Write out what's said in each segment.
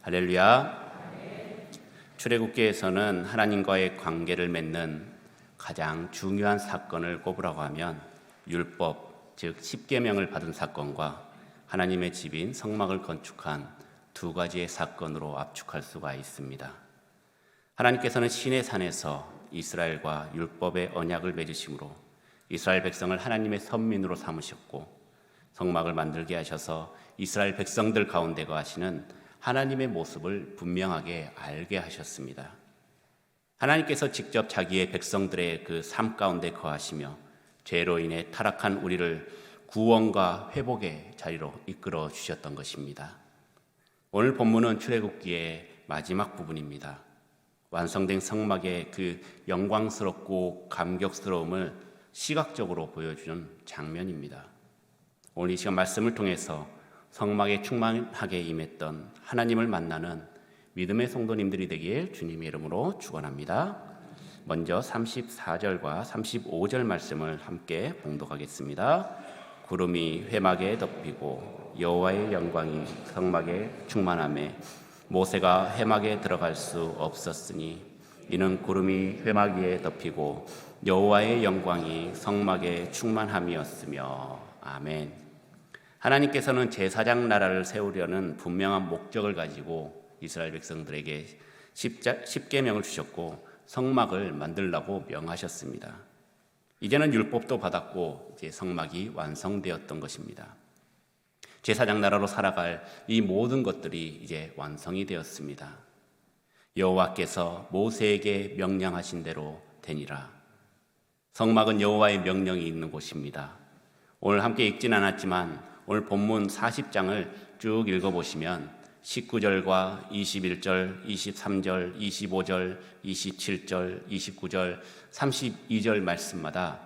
할렐루야. 출애굽기에서는 하나님과의 관계를 맺는 가장 중요한 사건을 꼽으라고 하면 율법, 즉 십계명을 받은 사건과 하나님의 집인 성막을 건축한 두 가지의 사건으로 압축할 수가 있습니다. 하나님께서는 시내 산에서 이스라엘과 율법의 언약을 맺으심으로 이스라엘 백성을 하나님의 선민으로 삼으셨고, 성막을 만들게 하셔서 이스라엘 백성들 가운데 거하시는 하나님의 모습을 분명하게 알게 하셨습니다. 하나님께서 직접 자기의 백성들의 그 삶 가운데 거하시며 죄로 인해 타락한 우리를 구원과 회복의 자리로 이끌어 주셨던 것입니다. 오늘 본문은 출애굽기의 마지막 부분입니다. 완성된 성막의 그 영광스럽고 감격스러움을 시각적으로 보여주는 장면입니다. 오늘 이 시간 말씀을 통해서 성막에 충만하게 임했던 하나님을 만나는 믿음의 성도님들이 되길 주님의 이름으로 축원합니다. 먼저 34절과 35절 말씀을 함께 봉독하겠습니다. 구름이 회막에 덮이고 여호와의 영광이 성막에 충만하매 모세가 회막에 들어갈 수 없었으니 이는 구름이 회막 위에 덮이고 여호와의 영광이 성막에 충만함이었으며. 아멘. 하나님께서는 제사장 나라를 세우려는 분명한 목적을 가지고 이스라엘 백성들에게 십계명을 주셨고 성막을 만들라고 명하셨습니다. 이제는 율법도 받았고 이제 성막이 완성되었던 것입니다. 제사장 나라로 살아갈 이 모든 것들이 이제 완성이 되었습니다. 여호와께서 모세에게 명령하신 대로 되니라. 성막은 여호와의 명령이 있는 곳입니다. 오늘 함께 읽진 않았지만 오늘 본문 40장을 쭉 읽어보시면 19절과 21절, 23절, 25절, 27절, 29절, 32절 말씀마다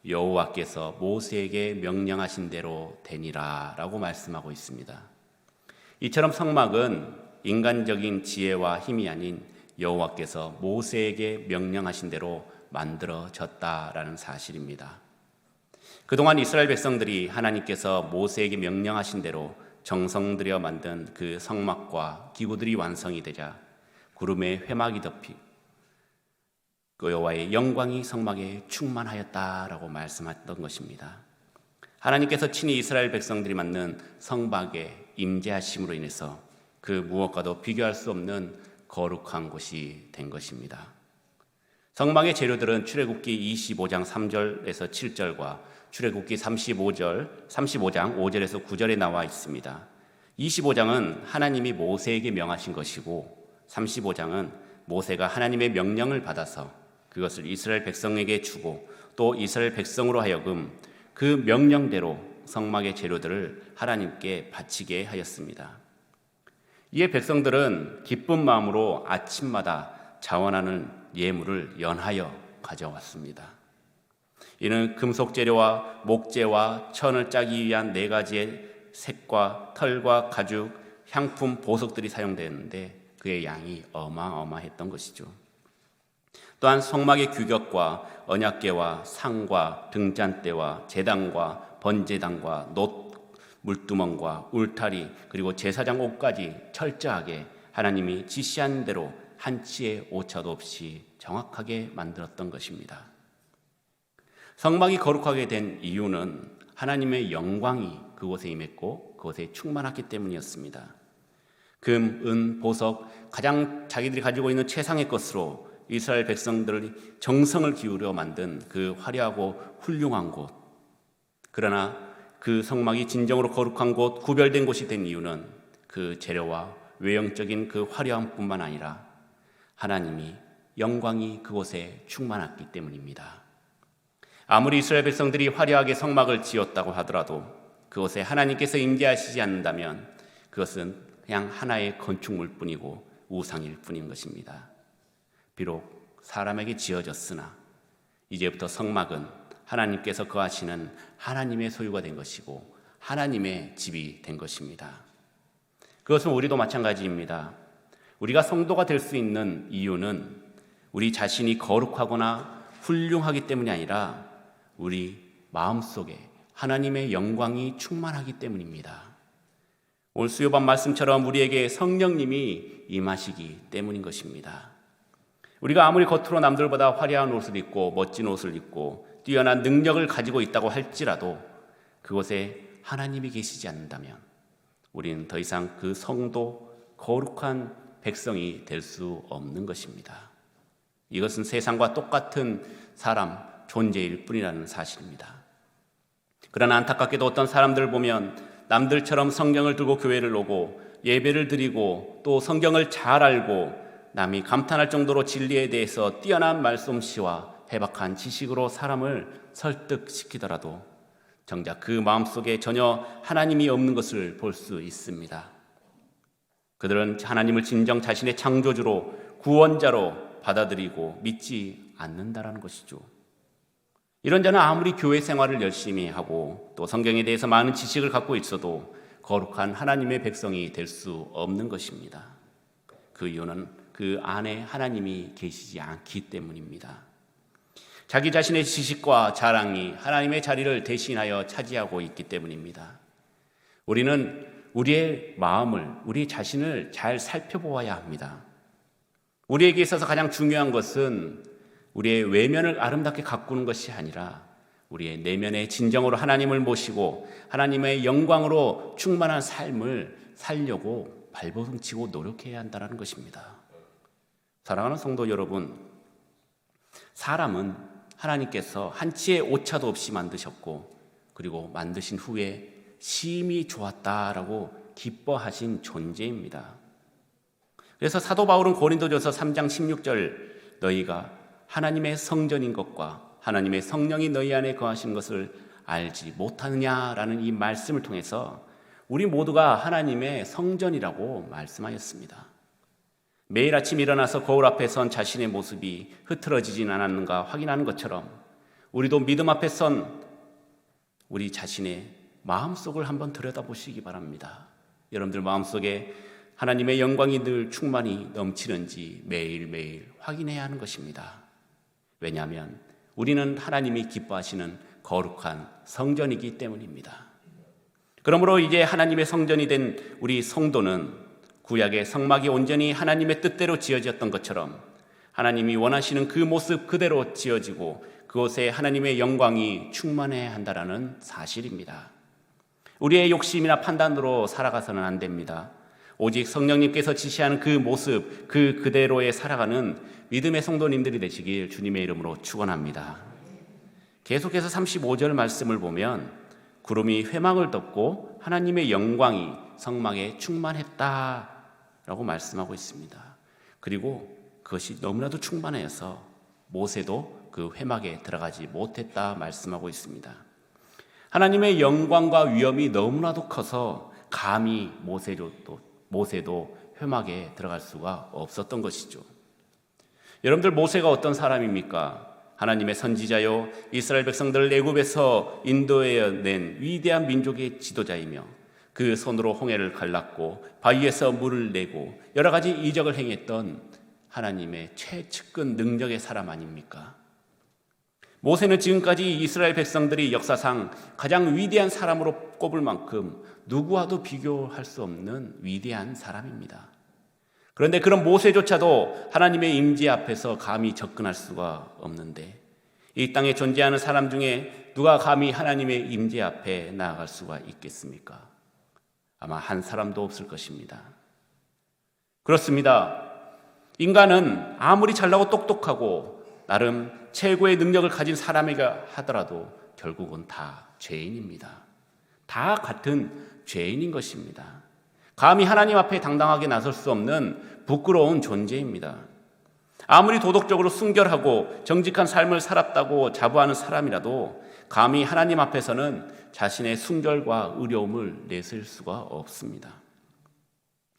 여호와께서 모세에게 명령하신 대로 되니라 라고 말씀하고 있습니다. 이처럼 성막은 인간적인 지혜와 힘이 아닌 여호와께서 모세에게 명령하신 대로 만들어졌다라는 사실입니다. 그동안 이스라엘 백성들이 하나님께서 모세에게 명령하신 대로 정성 들여 만든 그 성막과 기구들이 완성이 되자 구름에 회막이 덮이고 여호와의 영광이 성막에 충만하였다라고 말씀했던 것입니다. 하나님께서 친히 이스라엘 백성들이 만든 성막에 임재하심으로 인해서 그 무엇과도 비교할 수 없는 거룩한 곳이 된 것입니다. 성막의 재료들은 출애굽기 25장 3절에서 7절과 출애굽기 35장 5절에서 9절에 나와 있습니다. 25장은 하나님이 모세에게 명하신 것이고 35장은 모세가 하나님의 명령을 받아서 그것을 이스라엘 백성에게 주고 또 이스라엘 백성으로 하여금 그 명령대로 성막의 재료들을 하나님께 바치게 하였습니다. 이에 백성들은 기쁜 마음으로 아침마다 자원하는 예물을 연하여 가져왔습니다. 이는 금속 재료와 목재와 천을 짜기 위한 4가지의 색과 털과 가죽, 향품, 보석들이 사용되었는데 그의 양이 어마어마했던 것이죠. 또한 성막의 규격과 언약궤와 상과 등잔대와 제단과 번제단과 놋 물두멍과 울타리 그리고 제사장 옷까지 철저하게 하나님이 지시한 대로 한치의 오차도 없이 정확하게 만들었던 것입니다. 성막이 거룩하게 된 이유는 하나님의 영광이 그곳에 임했고 그곳에 충만했기 때문이었습니다. 금, 은, 보석, 가장 자기들이 가지고 있는 최상의 것으로 이스라엘 백성들이 정성을 기울여 만든 그 화려하고 훌륭한 곳. 그러나 그 성막이 진정으로 거룩한 곳, 구별된 곳이 된 이유는 그 재료와 외형적인 그 화려함뿐만 아니라 하나님이 영광이 그곳에 충만했기 때문입니다. 아무리 이스라엘 백성들이 화려하게 성막을 지었다고 하더라도 그곳에 하나님께서 임재하시지 않는다면 그것은 그냥 하나의 건축물 뿐이고 우상일 뿐인 것입니다. 비록 사람에게 지어졌으나 이제부터 성막은 하나님께서 거하시는 하나님의 소유가 된 것이고 하나님의 집이 된 것입니다. 그것은 우리도 마찬가지입니다. 우리가 성도가 될 수 있는 이유는 우리 자신이 거룩하거나 훌륭하기 때문이 아니라 우리 마음속에 하나님의 영광이 충만하기 때문입니다. 오늘 수요반 말씀처럼 우리에게 성령님이 임하시기 때문인 것입니다. 우리가 아무리 겉으로 남들보다 화려한 옷을 입고 멋진 옷을 입고 뛰어난 능력을 가지고 있다고 할지라도 그곳에 하나님이 계시지 않는다면 우리는 더 이상 그 성도 거룩한 백성이 될 수 없는 것입니다. 이것은 세상과 똑같은 사람 존재일 뿐이라는 사실입니다. 그러나 안타깝게도 어떤 사람들을 보면 남들처럼 성경을 들고 교회를 오고 예배를 드리고 또 성경을 잘 알고 남이 감탄할 정도로 진리에 대해서 뛰어난 말솜씨와 해박한 지식으로 사람을 설득시키더라도 정작 그 마음속에 전혀 하나님이 없는 것을 볼 수 있습니다. 그들은 하나님을 진정 자신의 창조주로 구원자로 받아들이고 믿지 않는다라는 것이죠. 이런 자는 아무리 교회 생활을 열심히 하고 또 성경에 대해서 많은 지식을 갖고 있어도 거룩한 하나님의 백성이 될 수 없는 것입니다. 그 이유는 그 안에 하나님이 계시지 않기 때문입니다. 자기 자신의 지식과 자랑이 하나님의 자리를 대신하여 차지하고 있기 때문입니다. 우리는 우리의 마음을, 우리 자신을 잘 살펴보아야 합니다. 우리에게 있어서 가장 중요한 것은 우리의 외면을 아름답게 가꾸는 것이 아니라 우리의 내면에 진정으로 하나님을 모시고 하나님의 영광으로 충만한 삶을 살려고 발버둥치고 노력해야 한다는 것입니다. 사랑하는 성도 여러분, 사람은 하나님께서 한치의 오차도 없이 만드셨고 그리고 만드신 후에 심히 좋았다라고 기뻐하신 존재입니다. 그래서 사도 바울은 고린도전서 3장 16절 너희가 하나님의 성전인 것과 하나님의 성령이 너희 안에 거하시는 것을 알지 못하느냐라는 이 말씀을 통해서 우리 모두가 하나님의 성전이라고 말씀하였습니다. 매일 아침 일어나서 거울 앞에 선 자신의 모습이 흐트러지진 않았는가 확인하는 것처럼 우리도 믿음 앞에 선 우리 자신의 마음속을 한번 들여다보시기 바랍니다. 여러분들 마음속에 하나님의 영광이 늘 충만히 넘치는지 매일매일 확인해야 하는 것입니다. 왜냐하면 우리는 하나님이 기뻐하시는 거룩한 성전이기 때문입니다. 그러므로 이제 하나님의 성전이 된 우리 성도는 구약의 성막이 온전히 하나님의 뜻대로 지어졌던 것처럼 하나님이 원하시는 그 모습 그대로 지어지고 그곳에 하나님의 영광이 충만해야 한다는 사실입니다. 우리의 욕심이나 판단으로 살아가서는 안 됩니다. 오직 성령님께서 지시하는 그 모습 그대로에 살아가는 믿음의 성도님들이 되시길 주님의 이름으로 축원합니다. 계속해서 35절 말씀을 보면 구름이 회막을 덮고 하나님의 영광이 성막에 충만했다라고 말씀하고 있습니다. 그리고 그것이 너무나도 충만해서 모세도 그 회막에 들어가지 못했다 말씀하고 있습니다. 하나님의 영광과 위엄이 너무나도 커서 감히 모세도 회막에 들어갈 수가 없었던 것이죠. 여러분들 모세가 어떤 사람입니까? 하나님의 선지자요 이스라엘 백성들을 애굽에서 인도해낸 위대한 민족의 지도자이며 그 손으로 홍해를 갈랐고 바위에서 물을 내고 여러 가지 이적을 행했던 하나님의 최측근 능력의 사람 아닙니까? 모세는 지금까지 이스라엘 백성들이 역사상 가장 위대한 사람으로 꼽을 만큼 누구와도 비교할 수 없는 위대한 사람입니다. 그런데 그런 모세조차도 하나님의 임재 앞에서 감히 접근할 수가 없는데 이 땅에 존재하는 사람 중에 누가 감히 하나님의 임재 앞에 나아갈 수가 있겠습니까? 아마 한 사람도 없을 것입니다. 그렇습니다. 인간은 아무리 잘나고 똑똑하고 나름 최고의 능력을 가진 사람이라 하더라도 결국은 다 죄인입니다. 다 같은 죄인인 것입니다. 감히 하나님 앞에 당당하게 나설 수 없는 부끄러운 존재입니다. 아무리 도덕적으로 순결하고 정직한 삶을 살았다고 자부하는 사람이라도 감히 하나님 앞에서는 자신의 순결과 의로움을 내세울 수가 없습니다.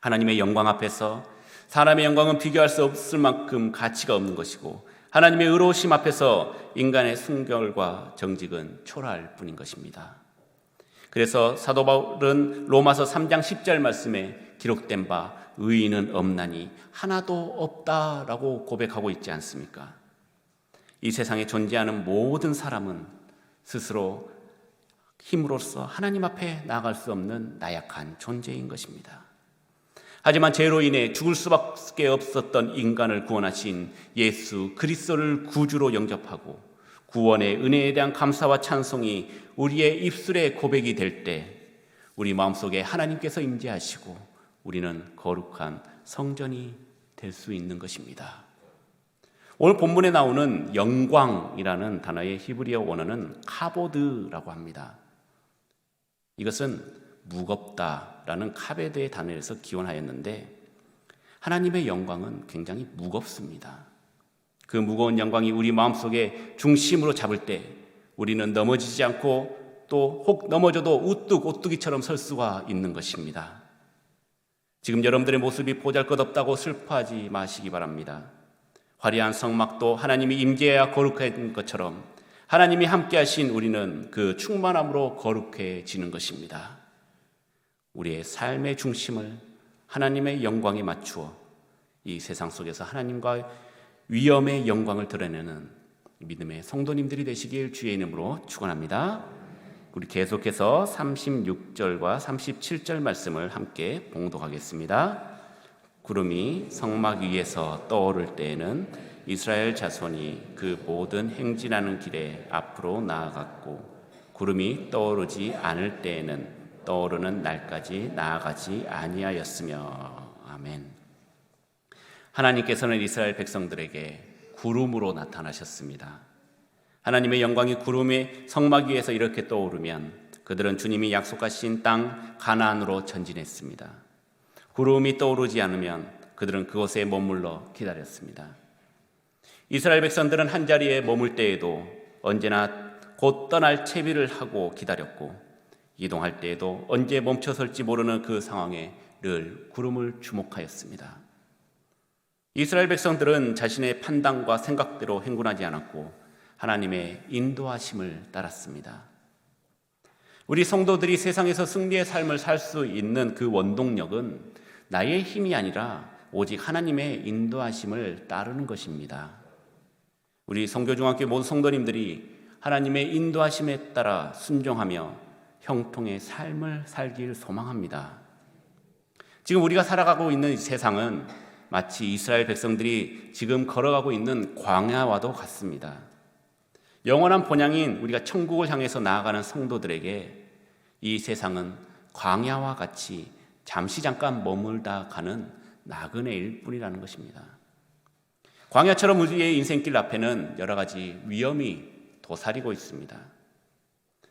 하나님의 영광 앞에서 사람의 영광은 비교할 수 없을 만큼 가치가 없는 것이고 하나님의 의로우심 앞에서 인간의 순결과 정직은 초라할 뿐인 것입니다. 그래서 사도 바울은 로마서 3장 10절 말씀에 기록된 바 의인은 없나니 하나도 없다라고 고백하고 있지 않습니까? 이 세상에 존재하는 모든 사람은 스스로 힘으로써 하나님 앞에 나아갈 수 없는 나약한 존재인 것입니다. 하지만 죄로 인해 죽을 수밖에 없었던 인간을 구원하신 예수 그리스도를 구주로 영접하고 구원의 은혜에 대한 감사와 찬송이 우리의 입술의 고백이 될 때 우리 마음속에 하나님께서 임재하시고 우리는 거룩한 성전이 될 수 있는 것입니다. 오늘 본문에 나오는 영광이라는 단어의 히브리어 원어는 카보드라고 합니다. 이것은 무겁다라는 카베드의 단어에서 기원하였는데 하나님의 영광은 굉장히 무겁습니다. 그 무거운 영광이 우리 마음속에 중심으로 잡을 때 우리는 넘어지지 않고 또 혹 넘어져도 우뚝 오뚜기처럼 설 수가 있는 것입니다. 지금 여러분들의 모습이 보잘것없다고 슬퍼하지 마시기 바랍니다. 화려한 성막도 하나님이 임재해야 거룩한 것처럼 하나님이 함께하신 우리는 그 충만함으로 거룩해지는 것입니다. 우리의 삶의 중심을 하나님의 영광에 맞추어 이 세상 속에서 하나님과 위엄의 영광을 드러내는 믿음의 성도님들이 되시길 주의 이름으로 축원합니다. 우리 계속해서 36절과 37절 말씀을 함께 봉독하겠습니다. 구름이 성막 위에서 떠오를 때에는 이스라엘 자손이 그 모든 행진하는 길에 앞으로 나아갔고 구름이 떠오르지 않을 때에는 떠오르는 날까지 나아가지 아니하였으며. 아멘. 하나님께서는 이스라엘 백성들에게 구름으로 나타나셨습니다. 하나님의 영광이 구름의 성막 위에서 이렇게 떠오르면 그들은 주님이 약속하신 땅 가나안으로 전진했습니다. 구름이 떠오르지 않으면 그들은 그곳에 머물러 기다렸습니다. 이스라엘 백성들은 한자리에 머물 때에도 언제나 곧 떠날 채비를 하고 기다렸고 이동할 때에도 언제 멈춰설지 모르는 그 상황에 늘 구름을 주목하였습니다. 이스라엘 백성들은 자신의 판단과 생각대로 행군하지 않았고 하나님의 인도하심을 따랐습니다. 우리 성도들이 세상에서 승리의 삶을 살 수 있는 그 원동력은 나의 힘이 아니라 오직 하나님의 인도하심을 따르는 것입니다. 우리 성교중학교 모든 성도님들이 하나님의 인도하심에 따라 순종하며 형통의 삶을 살길 소망합니다. 지금 우리가 살아가고 있는 이 세상은 마치 이스라엘 백성들이 지금 걸어가고 있는 광야와도 같습니다. 영원한 본향인 우리가 천국을 향해서 나아가는 성도들에게 이 세상은 광야와 같이 잠시 잠깐 머물다 가는 나그네일 뿐이라는 것입니다. 광야처럼 우리의 인생길 앞에는 여러 가지 위험이 도사리고 있습니다.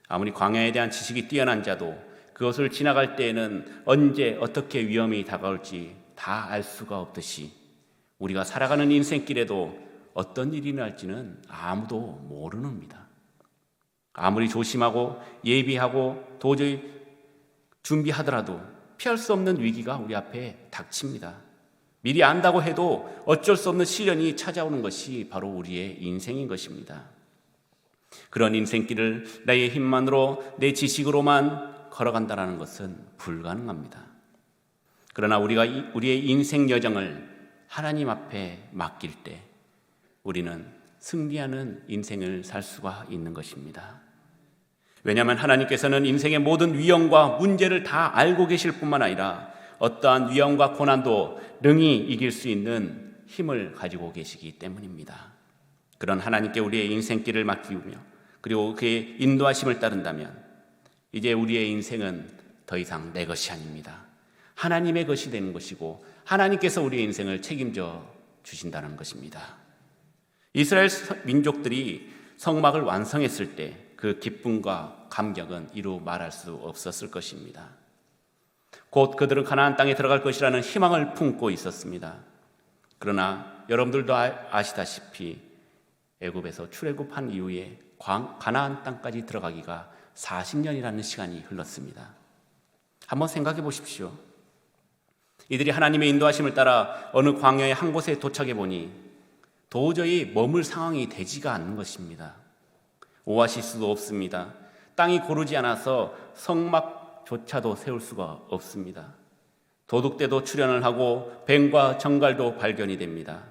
아무리 광야에 대한 지식이 뛰어난 자도 그것을 지나갈 때에는 언제 어떻게 위험이 다가올지 다 알 수가 없듯이 우리가 살아가는 인생길에도 어떤 일이 날지는 아무도 모르는입니다. 아무리 조심하고 예비하고 도저히 준비하더라도 피할 수 없는 위기가 우리 앞에 닥칩니다. 미리 안다고 해도 어쩔 수 없는 시련이 찾아오는 것이 바로 우리의 인생인 것입니다. 그런 인생길을 나의 힘만으로 내 지식으로만 걸어간다는 것은 불가능합니다. 그러나 우리가 우리의 인생 여정을 하나님 앞에 맡길 때 우리는 승리하는 인생을 살 수가 있는 것입니다. 왜냐하면 하나님께서는 인생의 모든 위험과 문제를 다 알고 계실 뿐만 아니라 어떠한 위험과 고난도 능히 이길 수 있는 힘을 가지고 계시기 때문입니다. 그런 하나님께 우리의 인생길을 맡기며 그리고 그의 인도하심을 따른다면 이제 우리의 인생은 더 이상 내 것이 아닙니다. 하나님의 것이 되는 것이고 하나님께서 우리의 인생을 책임져 주신다는 것입니다. 이스라엘 민족들이 성막을 완성했을 때 그 기쁨과 감격은 이루 말할 수 없었을 것입니다. 곧 그들은 가나안 땅에 들어갈 것이라는 희망을 품고 있었습니다. 그러나 여러분들도 아시다시피 애굽에서 출애굽한 이후에 가나안 땅까지 들어가기가 40년이라는 시간이 흘렀습니다. 한번 생각해 보십시오. 이들이 하나님의 인도하심을 따라 어느 광야의 한 곳에 도착해 보니 도저히 머물 상황이 되지가 않는 것입니다. 오아시스도 없습니다. 땅이 고르지 않아서 성막조차도 세울 수가 없습니다. 도둑대도 출현을 하고 뱀과 정갈도 발견이 됩니다.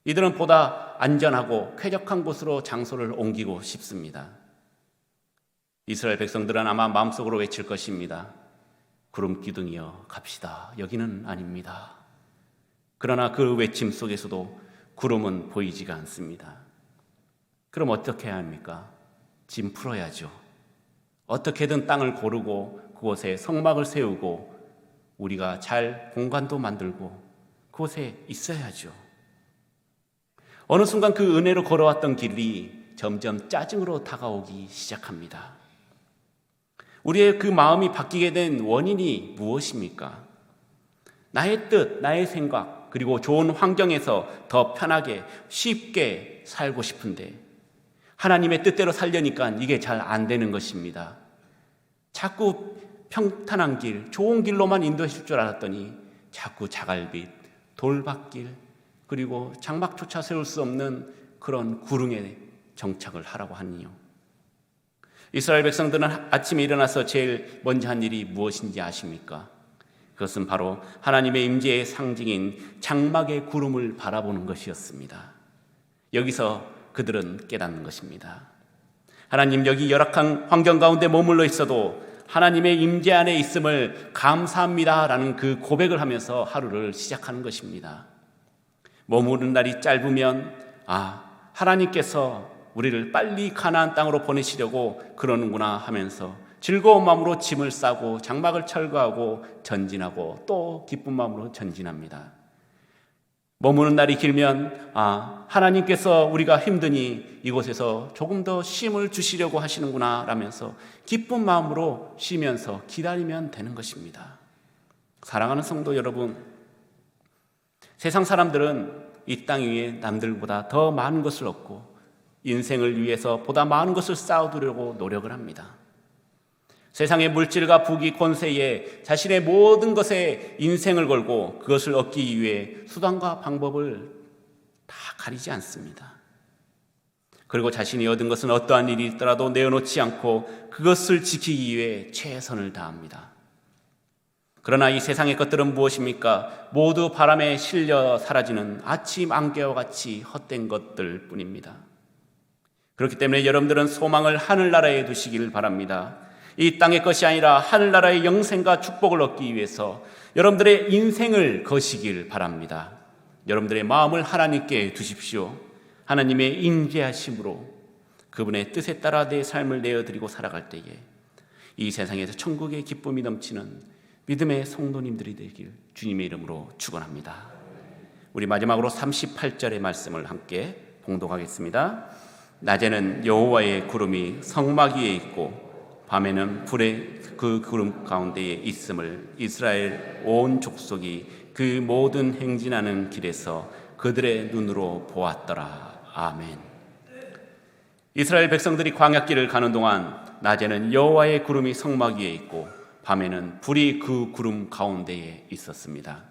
이들은 보다 안전하고 쾌적한 곳으로 장소를 옮기고 싶습니다. 이스라엘 백성들은 아마 마음속으로 외칠 것입니다. 구름 기둥이여 갑시다. 여기는 아닙니다. 그러나 그 외침 속에서도 구름은 보이지가 않습니다. 그럼 어떻게 해야 합니까? 짐 풀어야죠. 어떻게든 땅을 고르고 그곳에 성막을 세우고 우리가 잘 공간도 만들고 그곳에 있어야죠. 어느 순간 그 은혜로 걸어왔던 길이 점점 짜증으로 다가오기 시작합니다. 우리의 그 마음이 바뀌게 된 원인이 무엇입니까? 나의 뜻, 나의 생각, 그리고 좋은 환경에서 더 편하게 쉽게 살고 싶은데 하나님의 뜻대로 살려니까 이게 잘 안 되는 것입니다. 자꾸 평탄한 길, 좋은 길로만 인도하실 줄 알았더니 자꾸 자갈빛, 돌밭길, 그리고 장막조차 세울 수 없는 그런 구릉에 정착을 하라고 하니요. 이스라엘 백성들은 아침에 일어나서 제일 먼저 한 일이 무엇인지 아십니까? 그것은 바로 하나님의 임재의 상징인 장막의 구름을 바라보는 것이었습니다. 여기서 그들은 깨닫는 것입니다. 하나님, 여기 열악한 환경 가운데 머물러 있어도 하나님의 임재 안에 있음을 감사합니다라는 그 고백을 하면서 하루를 시작하는 것입니다. 머무는 날이 짧으면 하나님께서 우리를 빨리 가나안 땅으로 보내시려고 그러는구나 하면서 즐거운 마음으로 짐을 싸고 장막을 철거하고 전진하고 또 기쁜 마음으로 전진합니다. 머무는 날이 길면 하나님께서 우리가 힘드니 이곳에서 조금 더 쉼을 주시려고 하시는구나 라면서 기쁜 마음으로 쉬면서 기다리면 되는 것입니다. 사랑하는 성도 여러분, 세상 사람들은 이 땅 위에 남들보다 더 많은 것을 얻고 인생을 위해서 보다 많은 것을 쌓아두려고 노력을 합니다. 세상의 물질과 부귀 권세에 자신의 모든 것에 인생을 걸고 그것을 얻기 위해 수단과 방법을 다 가리지 않습니다. 그리고 자신이 얻은 것은 어떠한 일이 있더라도 내어놓지 않고 그것을 지키기 위해 최선을 다합니다. 그러나 이 세상의 것들은 무엇입니까? 모두 바람에 실려 사라지는 아침 안개와 같이 헛된 것들 뿐입니다. 그렇기 때문에 여러분들은 소망을 하늘나라에 두시길 바랍니다. 이 땅의 것이 아니라 하늘나라의 영생과 축복을 얻기 위해서 여러분들의 인생을 거시길 바랍니다. 여러분들의 마음을 하나님께 두십시오. 하나님의 인재하심으로 그분의 뜻에 따라 내 삶을 내어드리고 살아갈 때에 이 세상에서 천국의 기쁨이 넘치는 믿음의 성도님들이 되길 주님의 이름으로 축원합니다. 우리 마지막으로 38절의 말씀을 함께 봉독하겠습니다. 낮에는 여호와의 구름이 성막 위에 있고 밤에는 불의 그 구름 가운데에 있음을 이스라엘 온 족속이 그 모든 행진하는 길에서 그들의 눈으로 보았더라. 아멘. 이스라엘 백성들이 광야길을 가는 동안 낮에는 여호와의 구름이 성막 위에 있고 밤에는 불이 그 구름 가운데에 있었습니다.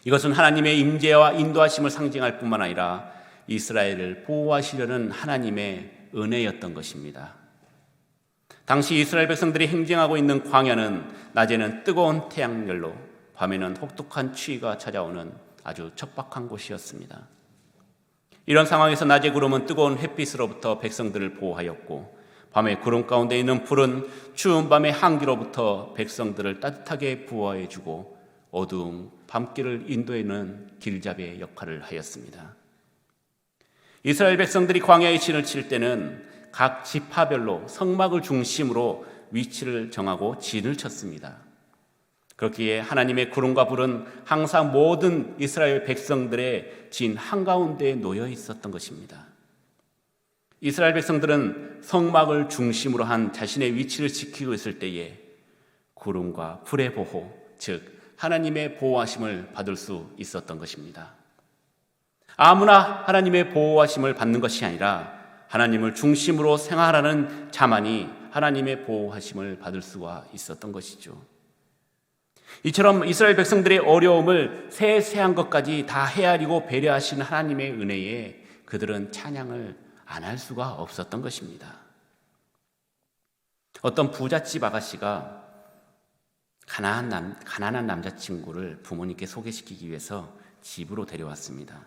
이것은 하나님의 임재와 인도하심을 상징할 뿐만 아니라 이스라엘을 보호하시려는 하나님의 은혜였던 것입니다. 당시 이스라엘 백성들이 행진하고 있는 광야는 낮에는 뜨거운 태양열로 밤에는 혹독한 추위가 찾아오는 아주 척박한 곳이었습니다. 이런 상황에서 낮의 구름은 뜨거운 햇빛으로부터 백성들을 보호하였고 밤에 구름 가운데 있는 불은 추운 밤의 한기로부터 백성들을 따뜻하게 보호해주고 어두운 밤길을 인도하는 길잡이의 역할을 하였습니다. 이스라엘 백성들이 광야의 진을 칠 때는 각 지파별로 성막을 중심으로 위치를 정하고 진을 쳤습니다. 그렇기에 하나님의 구름과 불은 항상 모든 이스라엘 백성들의 진 한가운데에 놓여 있었던 것입니다. 이스라엘 백성들은 성막을 중심으로 한 자신의 위치를 지키고 있을 때에 구름과 불의 보호, 즉 하나님의 보호하심을 받을 수 있었던 것입니다. 아무나 하나님의 보호하심을 받는 것이 아니라 하나님을 중심으로 생활하는 자만이 하나님의 보호하심을 받을 수가 있었던 것이죠. 이처럼 이스라엘 백성들의 어려움을 세세한 것까지 다 헤아리고 배려하신 하나님의 은혜에 그들은 찬양을 안 할 수가 없었던 것입니다. 어떤 부잣집 아가씨가 가난한 남자친구를 부모님께 소개시키기 위해서 집으로 데려왔습니다.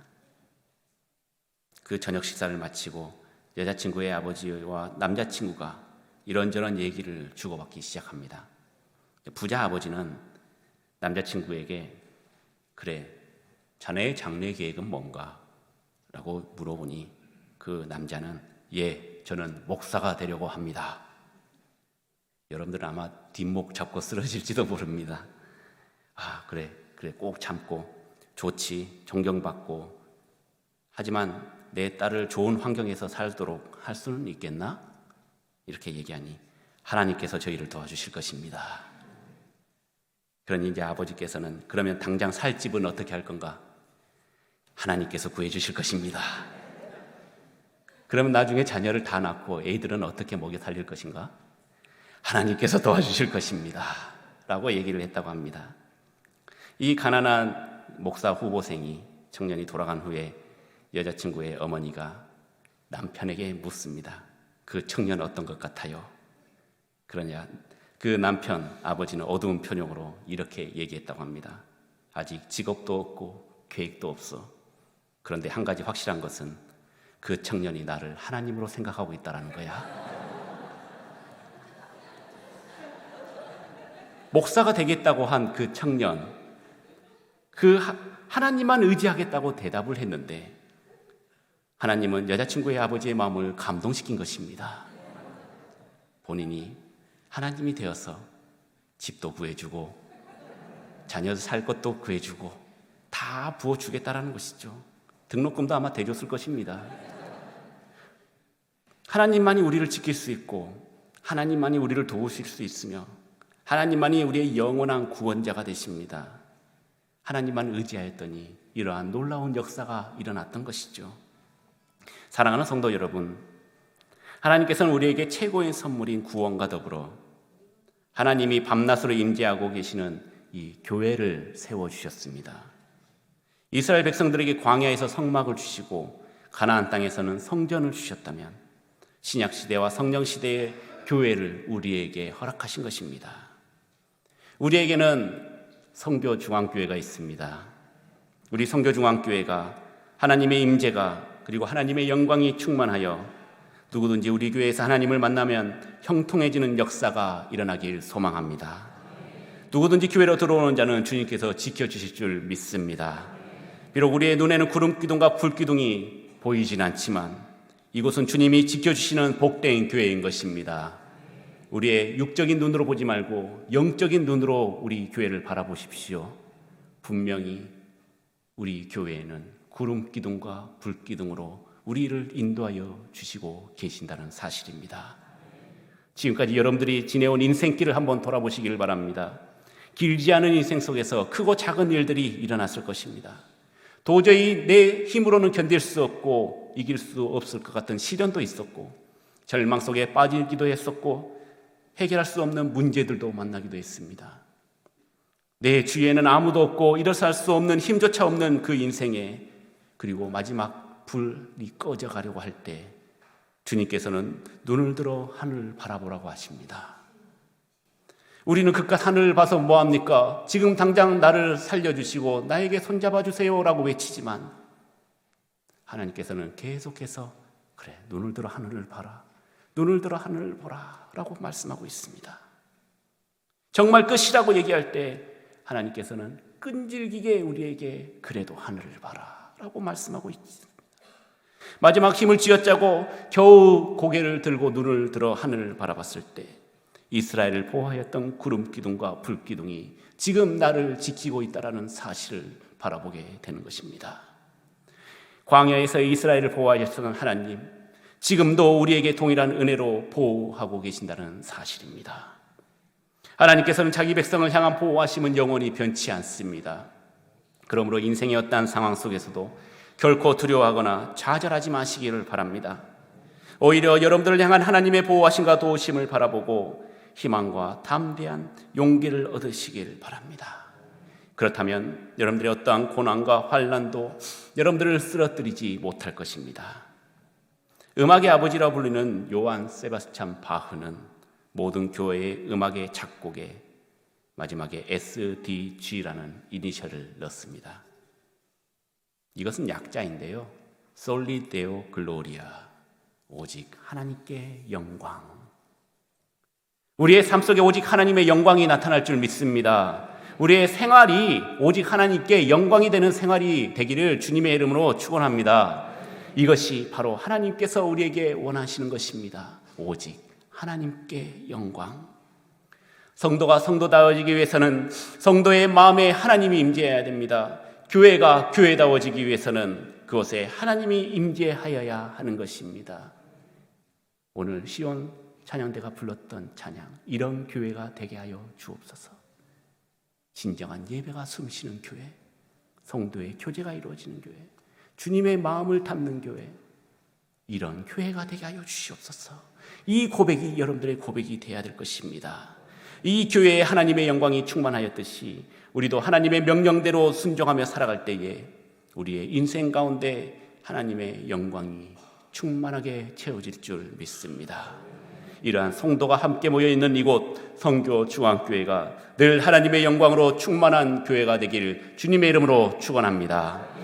그 저녁 식사를 마치고 여자친구의 아버지와 남자친구가 이런저런 얘기를 주고받기 시작합니다. 부자 아버지는 남자친구에게 그래, 자네의 장래 계획은 뭔가? 라고 물어보니 그 남자는 예, 저는 목사가 되려고 합니다. 여러분들은 아마 뒷목 잡고 쓰러질지도 모릅니다. 그래 꼭 참고 좋지, 존경받고, 하지만 내 딸을 좋은 환경에서 살도록 할 수는 있겠나? 이렇게 얘기하니 하나님께서 저희를 도와주실 것입니다. 그러니 이제 아버지께서는 그러면 당장 살 집은 어떻게 할 건가? 하나님께서 구해주실 것입니다. 그러면 나중에 자녀를 다 낳고 애들은 어떻게 먹여 살릴 것인가? 하나님께서 도와주실 것입니다. 라고 얘기를 했다고 합니다. 이 가난한 목사 후보생이, 청년이 돌아간 후에 여자친구의 어머니가 남편에게 묻습니다. 그 청년 어떤 것 같아요? 그러냐, 그 남편 아버지는 어두운 표정으로 이렇게 얘기했다고 합니다. 아직 직업도 없고 계획도 없어. 그런데 한 가지 확실한 것은 그 청년이 나를 하나님으로 생각하고 있다는 거야. 목사가 되겠다고 한 그 청년, 하나님만 의지하겠다고 대답을 했는데 하나님은 여자친구의 아버지의 마음을 감동시킨 것입니다. 본인이 하나님이 되어서 집도 구해주고 자녀 살 것도 구해주고 다 부어주겠다라는 것이죠. 등록금도 아마 대줬을 것입니다. 하나님만이 우리를 지킬 수 있고 하나님만이 우리를 도우실 수 있으며 하나님만이 우리의 영원한 구원자가 되십니다. 하나님만 의지하였더니 이러한 놀라운 역사가 일어났던 것이죠. 사랑하는 성도 여러분, 하나님께서는 우리에게 최고의 선물인 구원과 더불어 하나님이 밤낮으로 임재하고 계시는 이 교회를 세워주셨습니다. 이스라엘 백성들에게 광야에서 성막을 주시고 가나안 땅에서는 성전을 주셨다면 신약시대와 성령시대의 교회를 우리에게 허락하신 것입니다. 우리에게는 성교중앙교회가 있습니다. 우리 성교중앙교회가 하나님의 임재가 그리고 하나님의 영광이 충만하여 누구든지 우리 교회에서 하나님을 만나면 형통해지는 역사가 일어나길 소망합니다. 누구든지 교회로 들어오는 자는 주님께서 지켜주실 줄 믿습니다. 비록 우리의 눈에는 구름기둥과 불기둥이 보이진 않지만 이곳은 주님이 지켜주시는 복된 교회인 것입니다. 우리의 육적인 눈으로 보지 말고 영적인 눈으로 우리 교회를 바라보십시오. 분명히 우리 교회에는 구름기둥과 불기둥으로 우리를 인도하여 주시고 계신다는 사실입니다. 지금까지 여러분들이 지내온 인생길을 한번 돌아보시길 바랍니다. 길지 않은 인생 속에서 크고 작은 일들이 일어났을 것입니다. 도저히 내 힘으로는 견딜 수 없고 이길 수 없을 것 같은 시련도 있었고 절망 속에 빠지기도 했었고 해결할 수 없는 문제들도 만나기도 했습니다. 내 주위에는 아무도 없고 일어설 수 없는 힘조차 없는 그 인생에 그리고 마지막 불이 꺼져가려고 할 때 주님께서는 눈을 들어 하늘을 바라보라고 하십니다. 우리는 그깟 하늘을 봐서 뭐합니까? 지금 당장 나를 살려주시고 나에게 손잡아 주세요라고 외치지만 하나님께서는 계속해서 그래, 눈을 들어 하늘을 봐라, 눈을 들어 하늘을 보라 라고 말씀하고 있습니다. 정말 끝이라고 얘기할 때 하나님께서는 끈질기게 우리에게 그래도 하늘을 봐라 라고 말씀하고 있습니다. 마지막 힘을 쥐어짜고 겨우 고개를 들고 눈을 들어 하늘을 바라봤을 때 이스라엘을 보호하였던 구름기둥과 불기둥이 지금 나를 지키고 있다는 사실을 바라보게 되는 것입니다. 광야에서 이스라엘을 보호하셨던 하나님, 지금도 우리에게 동일한 은혜로 보호하고 계신다는 사실입니다. 하나님께서는 자기 백성을 향한 보호하심은 영원히 변치 않습니다. 그러므로 인생의 어떠한 상황 속에서도 결코 두려워하거나 좌절하지 마시기를 바랍니다. 오히려 여러분들을 향한 하나님의 보호하심과 도우심을 바라보고 희망과 담대한 용기를 얻으시길 바랍니다. 그렇다면 여러분들의 어떠한 고난과 환난도 여러분들을 쓰러뜨리지 못할 것입니다. 음악의 아버지라 불리는 요한 세바스찬 바흐는 모든 교회의 음악의 작곡에 마지막에 SDG라는 이니셜을 넣습니다. 이것은 약자인데요. Soli Deo Gloria, 오직 하나님께 영광. 우리의 삶 속에 오직 하나님의 영광이 나타날 줄 믿습니다. 우리의 생활이 오직 하나님께 영광이 되는 생활이 되기를 주님의 이름으로 축원합니다. 이것이 바로 하나님께서 우리에게 원하시는 것입니다. 오직 하나님께 영광. 성도가 성도다워지기 위해서는 성도의 마음에 하나님이 임재해야 됩니다. 교회가 교회다워지기 위해서는 그곳에 하나님이 임재하여야 하는 것입니다. 오늘 시온 찬양대가 불렀던 찬양, 이런 교회가 되게 하여 주옵소서. 진정한 예배가 숨쉬는 교회, 성도의 교제가 이루어지는 교회, 주님의 마음을 담는 교회, 이런 교회가 되게 하여 주시옵소서. 이 고백이 여러분들의 고백이 되어야 될 것입니다. 이 교회에 하나님의 영광이 충만하였듯이 우리도 하나님의 명령대로 순종하며 살아갈 때에 우리의 인생 가운데 하나님의 영광이 충만하게 채워질 줄 믿습니다. 이러한 성도가 함께 모여있는 이곳 성교 중앙교회가 늘 하나님의 영광으로 충만한 교회가 되기를 주님의 이름으로 축원합니다.